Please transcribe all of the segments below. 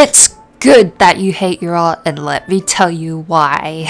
It's good that you hate your art, and let me tell you why.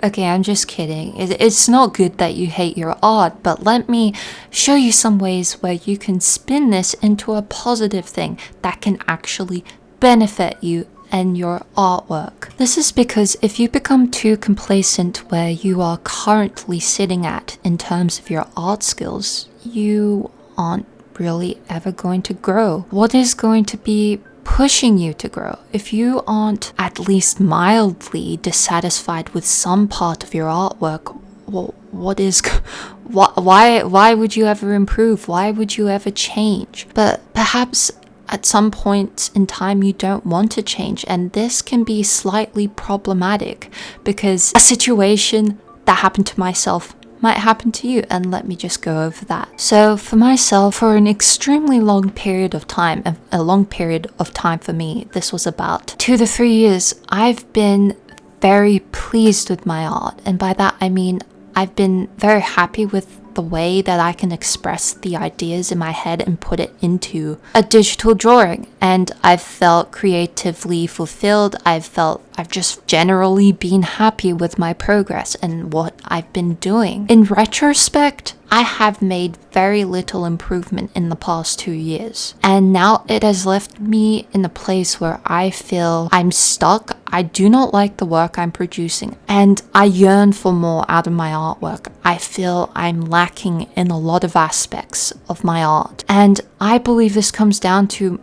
Okay, I'm just kidding. It's not good that you hate your art, but let me show you some ways where you can spin this into a positive thing that can actually benefit you and your artwork. This is because if you become too complacent where you are currently sitting at in terms of your art skills, you aren't really ever going to grow. What is going to be pushing you to grow? If you aren't at least mildly dissatisfied with some part of your artwork, well, why would you ever improve? Why would you ever change? But perhaps at some point in time you don't want to change, and this can be slightly problematic because a situation that happened to myself might happen to you, and let me just go over that. So for myself, for an extremely long period of time, a long period of time for me, this was about 2 to 3 years, I've been very pleased with my art. And by that I mean I've been very happy with the way that I can express the ideas in my head and put it into a digital drawing. And I've felt creatively fulfilled. I've just generally been happy with my progress and what I've been doing. In retrospect, I have made very little improvement in the past 2 years. And now it has left me in a place where I feel I'm stuck. I do not like the work I'm producing, and I yearn for more out of my artwork. I feel I'm lacking in a lot of aspects of my art. And I believe this comes down to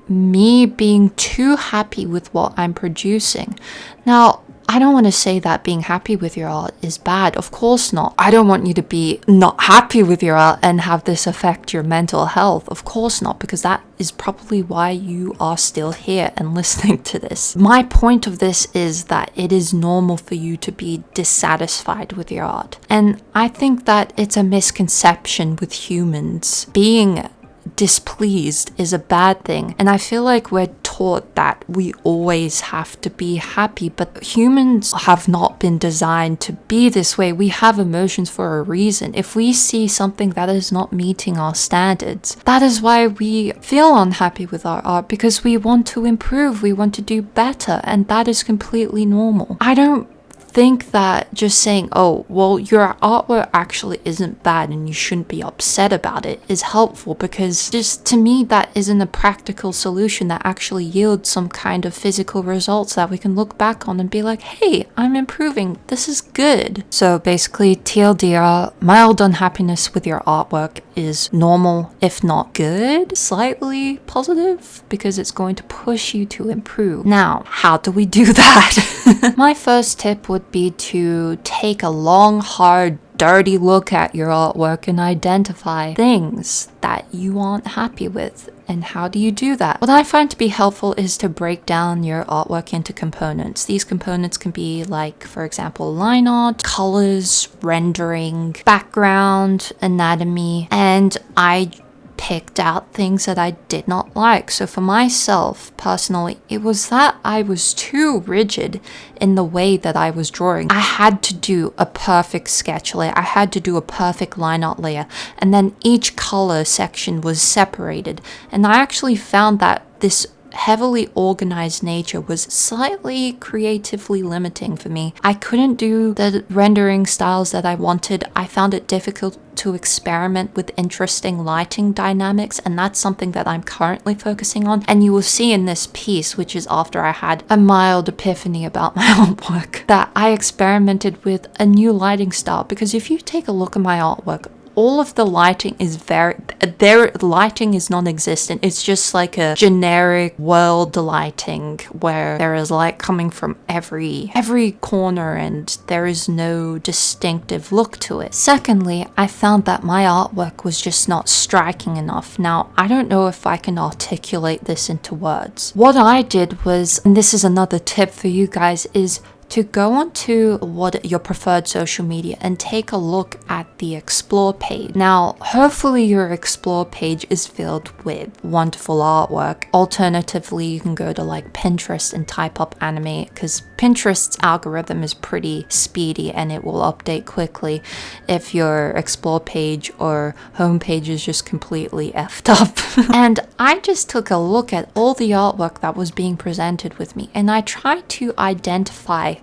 me being too happy with what I'm producing. Now, I don't want to say that being happy with your art is bad. Of course not. I don't want you to be not happy with your art and have this affect your mental health. Of course not, because that is probably why you are still here and listening to this. My point of this is that it is normal for you to be dissatisfied with your art. And I think that it's a misconception with humans. Being displeased is a bad thing, and I feel like we're taught that we always have to be happy, but humans have not been designed to be this way. We have emotions for a reason. If we see something that is not meeting our standards, that is why we feel unhappy with our art, because we want to improve, we want to do better, and that is completely normal. I don't think that just saying, oh, well, your artwork actually isn't bad and you shouldn't be upset about it is helpful, because just to me that isn't a practical solution that actually yields some kind of physical results that we can look back on and be like, hey, I'm improving, this is good. So basically, TLDR, mild unhappiness with your artwork is normal, if not good, slightly positive, because it's going to push you to improve. Now, how do we do that? My first tip would be to take a long, hard, dirty look at your artwork and identify things that you aren't happy with. And how do you do that? What I find to be helpful is to break down your artwork into components. These components can be like, for example, line art, colors, rendering, background, anatomy, and I picked out things that I did not like. So for myself, personally, it was that I was too rigid in the way that I was drawing. I had to do a perfect sketch layer. I had to do a perfect line art layer. And then each color section was separated. And I actually found that this heavily organized nature was slightly creatively limiting for me. I couldn't do the rendering styles that I wanted. I found it difficult to experiment with interesting lighting dynamics, and that's something that I'm currently focusing on. And you will see in this piece, which is after I had a mild epiphany about my artwork, that I experimented with a new lighting style. Because if you take a look at my artwork, all of the lighting is lighting is non-existent. It's just like a generic world lighting where there is light coming from every corner and there is no distinctive look to it. Secondly, I found that my artwork was just not striking enough. Now, I don't know if I can articulate this into words. What I did was, and this is another tip for you guys, is to go onto your preferred social media and take a look at the explore page. Now, hopefully your explore page is filled with wonderful artwork. Alternatively, you can go to like Pinterest and type up anime, because Pinterest's algorithm is pretty speedy and it will update quickly if your explore page or home page is just completely effed up. And I just took a look at all the artwork that was being presented with me, and I tried to identify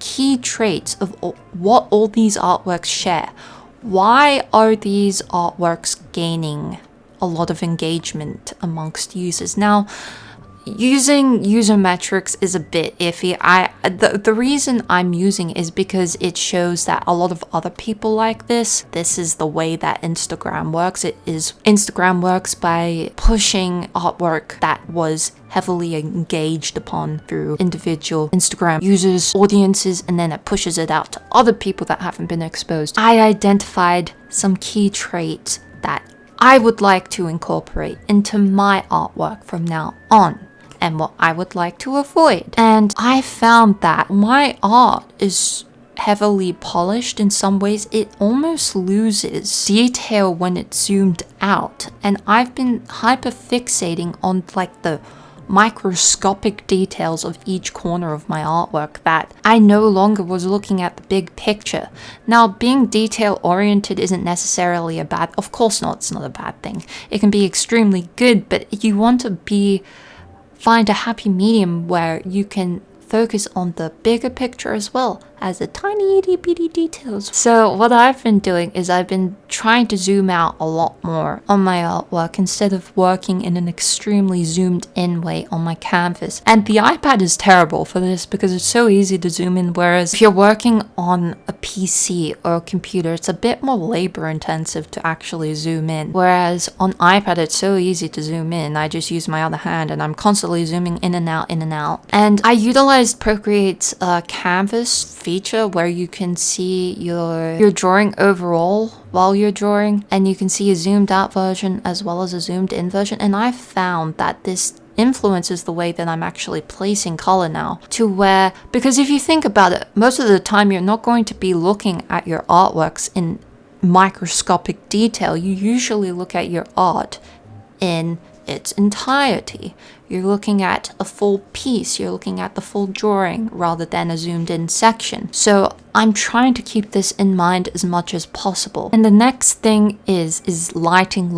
key traits of what all these artworks share. Why are these artworks gaining a lot of engagement amongst users? Now, using user metrics is a bit iffy. The reason I'm using is because it shows that a lot of other people like this. This is the way that Instagram works. Instagram works by pushing artwork that was heavily engaged upon through individual Instagram users, audiences, and then it pushes it out to other people that haven't been exposed. I identified some key traits that I would like to incorporate into my artwork from now on, and what I would like to avoid. And I found that my art is heavily polished in some ways. It almost loses detail when it's zoomed out. And I've been hyperfixating on like the microscopic details of each corner of my artwork that I no longer was looking at the big picture. Now, being detail oriented isn't necessarily a bad, of course not, it's not a bad thing. It can be extremely good, but you want to find a happy medium where you can focus on the bigger picture as well as the tiny itty bitty details. So what I've been doing is I've been trying to zoom out a lot more on my artwork instead of working in an extremely zoomed in way on my canvas. And the iPad is terrible for this because it's so easy to zoom in, whereas if you're working on a PC or a computer, it's a bit more labor intensive to actually zoom in. Whereas on iPad, it's so easy to zoom in. I just use my other hand and I'm constantly zooming in and out, in and out. And I utilized Procreate's canvas feature where you can see your drawing overall while you're drawing, and you can see a zoomed out version as well as a zoomed in version. And I found that this influences the way that I'm actually placing color now, to where, because if you think about it, most of the time you're not going to be looking at your artworks in microscopic detail. You usually look at your art in its entirety. You're looking at a full piece, you're looking at the full drawing rather than a zoomed in section. So I'm trying to keep this in mind as much as possible. And the next thing is lighting.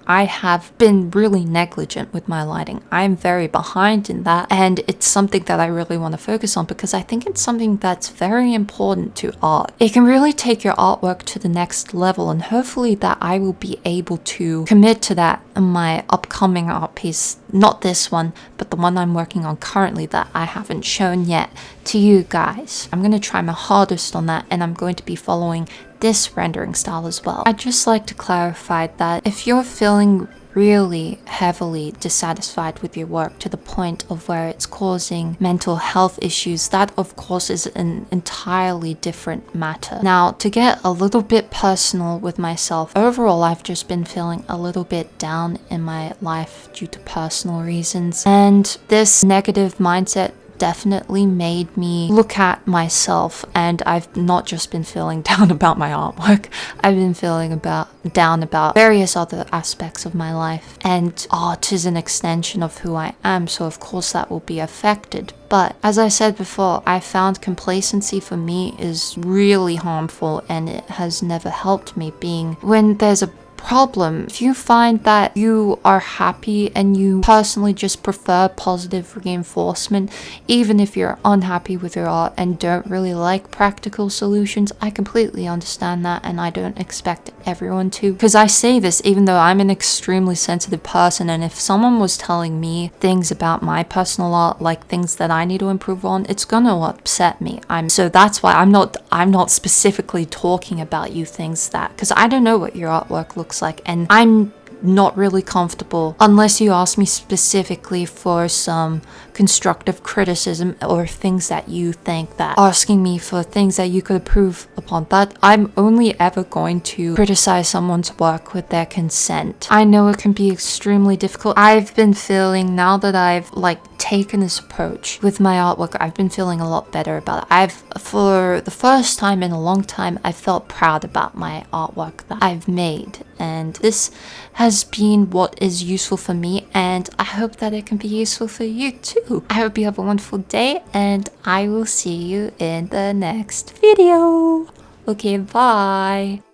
I have been really negligent with my lighting. I'm very behind in that, and it's something that I really want to focus on because I think it's something that's very important to art. It can really take your artwork to the next level, and hopefully that I will be able to commit to that in my upcoming art piece. Not this one, but the one I'm working on currently that I haven't shown yet to you guys. I'm going to try my hardest on that, and I'm going to be following this rendering style as well. I'd just like to clarify that if you're feeling really heavily dissatisfied with your work to the point of where it's causing mental health issues, that of course is an entirely different matter. Now, to get a little bit personal with myself, overall I've just been feeling a little bit down in my life due to personal reasons, and this negative mindset definitely made me look at myself. And I've not just been feeling down about my artwork, I've been feeling down about various other aspects of my life, and art is an extension of who I am, so of course that will be affected. But as I said before, I found complacency for me is really harmful, and it has never helped me. Being when there's a problem, if you find that you are happy and you personally just prefer positive reinforcement, even if you're unhappy with your art and don't really like practical solutions, I completely understand that, and I don't expect everyone to. Because I say this even though I'm an extremely sensitive person, and if someone was telling me things about my personal art, like things that I need to improve on, it's gonna upset me. So that's why I'm not specifically talking about you things that, because I don't know what your artwork looks like, and I'm not really comfortable unless you ask me specifically for some constructive criticism or things that you think that asking me for things that you could improve upon, that I'm only ever going to criticize someone's work with their consent. I know it can be extremely difficult. I've been feeling, now that I've taken this approach with my artwork, I've been feeling a lot better about it. For the first time in a long time, I felt proud about my artwork that I've made, and this has been what is useful for me, and I hope that it can be useful for you too. I hope you have a wonderful day, and I will see you in the next video. Okay, bye.